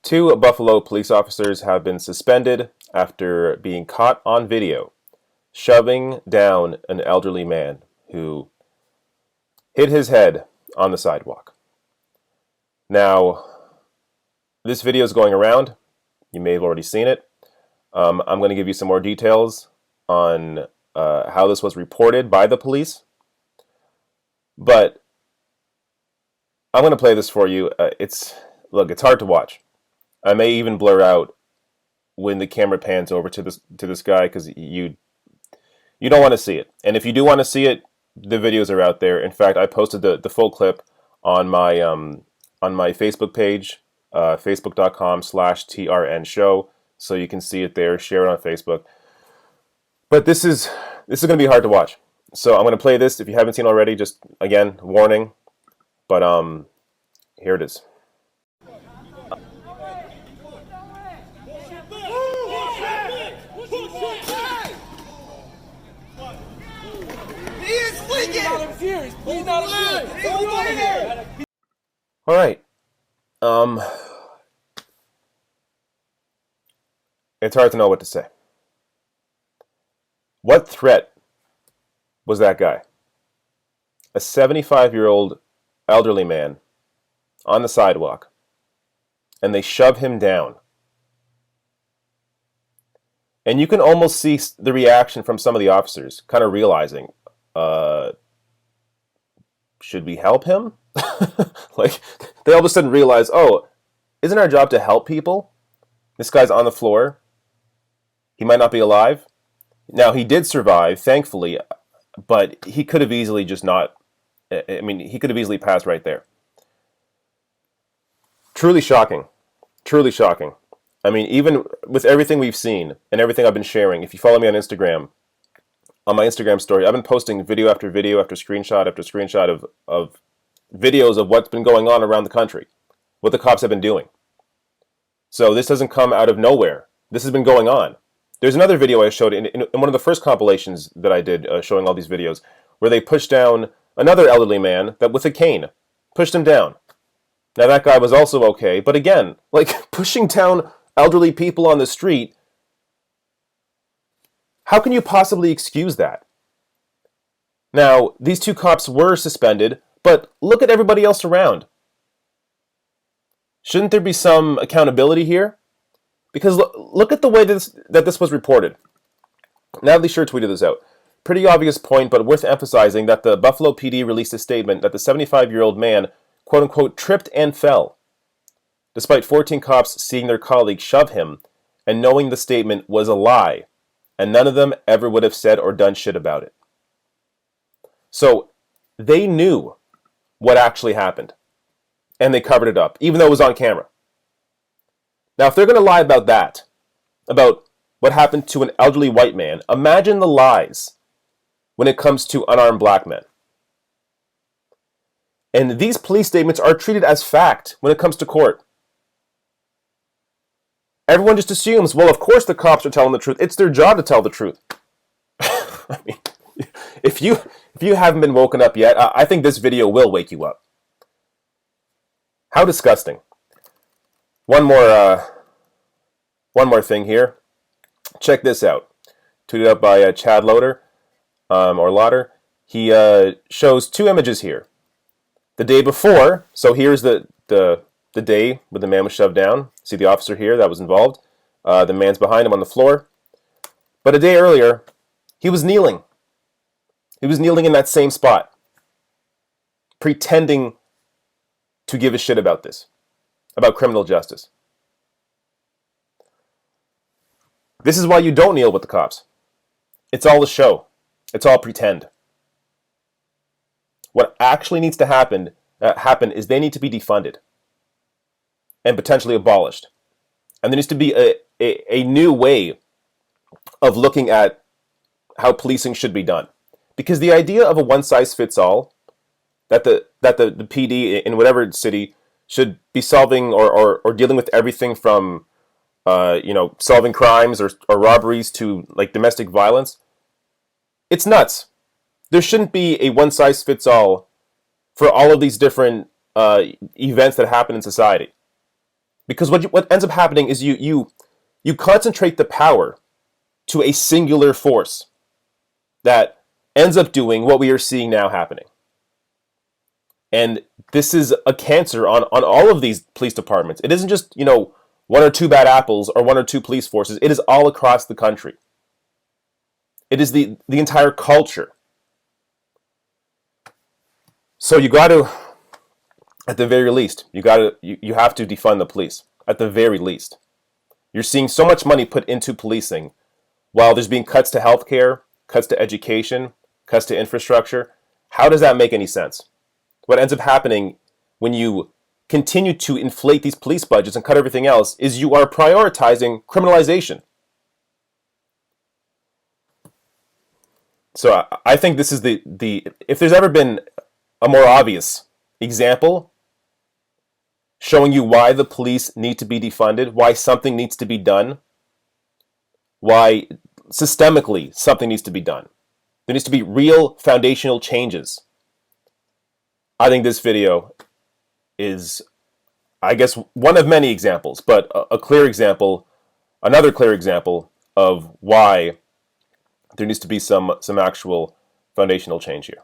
Two Buffalo police officers have been suspended after being caught on video shoving down an elderly man who hit his head on the sidewalk. Now, this video is going around. You may have already seen it. I'm going to give you some more details on how this was reported by the police. But I'm going to play this for you. It's hard to watch. I may even blur out when the camera pans over to this guy because you don't want to see it. And if you do want to see it, the videos are out there. In fact, I posted the full clip on my Facebook page, facebook.com/TRN show, so you can see it there. Share it on Facebook. But this is going to be hard to watch. So I'm going to play this. If you haven't seen already, just again, warning. But here it is. All right. It's hard to know what to say. What threat was that guy? A 75-year-old elderly man on the sidewalk, and they shove him down. And you can almost see the reaction from some of the officers, kind of realizing, should we help him? Like, they all of a sudden realize, oh, isn't our job to help people? This guy's on the floor. He might not be alive. Now, he did survive, thankfully, but he could have easily just not. I mean, he could have easily passed right there. Truly shocking. Truly shocking. I mean, even with everything we've seen and everything I've been sharing, if you follow me on Instagram, on my Instagram story, I've been posting video after video after screenshot of videos of what's been going on around the country, what the cops have been doing. So this doesn't come out of nowhere. This has been going on. There's another video I showed in one of the first compilations that I did showing all these videos where they pushed down another elderly man that with a cane, pushed him down. Now that guy was also okay, but again, like pushing down elderly people on the street, how can you possibly excuse that? Now, these two cops were suspended, but look at everybody else around. Shouldn't there be some accountability here? Because look at the way that this was reported. Natalie Sher tweeted this out. Pretty obvious point, but worth emphasizing that the Buffalo PD released a statement that the 75-year-old man, quote-unquote, tripped and fell, despite 14 cops seeing their colleague shove him and knowing the statement was a lie, and none of them ever would have said or done shit about it. So they knew what actually happened, and they covered it up, even though it was on camera. Now, if they're going to lie about that, about what happened to an elderly white man, imagine the lies when it comes to unarmed black men. And these police statements are treated as fact when it comes to court. Everyone just assumes, well, of course the cops are telling the truth. It's their job to tell the truth. I mean, if you haven't been woken up yet, I think this video will wake you up. How disgusting. One more thing here. Check this out. Tweeted out by Chad Loader, or Lauder. He shows two images here. The day before, so here's the day when the man was shoved down. See the officer here that was involved. The man's behind him on the floor. But a day earlier, he was kneeling. He was kneeling in that same spot, pretending to give a shit about this, about criminal justice. This is why you don't kneel with the cops. It's all a show. It's all pretend. What actually needs to happen is they need to be defunded and potentially abolished. And there needs to be a new way of looking at how policing should be done. Because the idea of a one-size-fits-all, that the PD in whatever city should be solving or dealing with everything from solving crimes or robberies to like domestic violence, it's nuts. There shouldn't be a one-size-fits-all for all of these different events that happen in society. Because what ends up happening is you concentrate the power to a singular force that ends up doing what we are seeing now happening. And this is a cancer on all of these police departments. It isn't just, one or two bad apples or one or two police forces. It is all across the country. It is the entire culture. So you got to, at the very least, you have to defund the police. At the very least. You're seeing so much money put into policing while there's being cuts to healthcare, cuts to education, cuts to infrastructure. How does that make any sense? What ends up happening when you continue to inflate these police budgets and cut everything else is you are prioritizing criminalization. So I think this is the if there's ever been a more obvious example showing you why the police need to be defunded, why something needs to be done, why systemically something needs to be done. There needs to be real foundational changes. I think this video is, I guess, one of many examples, but a clear example, another clear example of why there needs to be some actual foundational change here.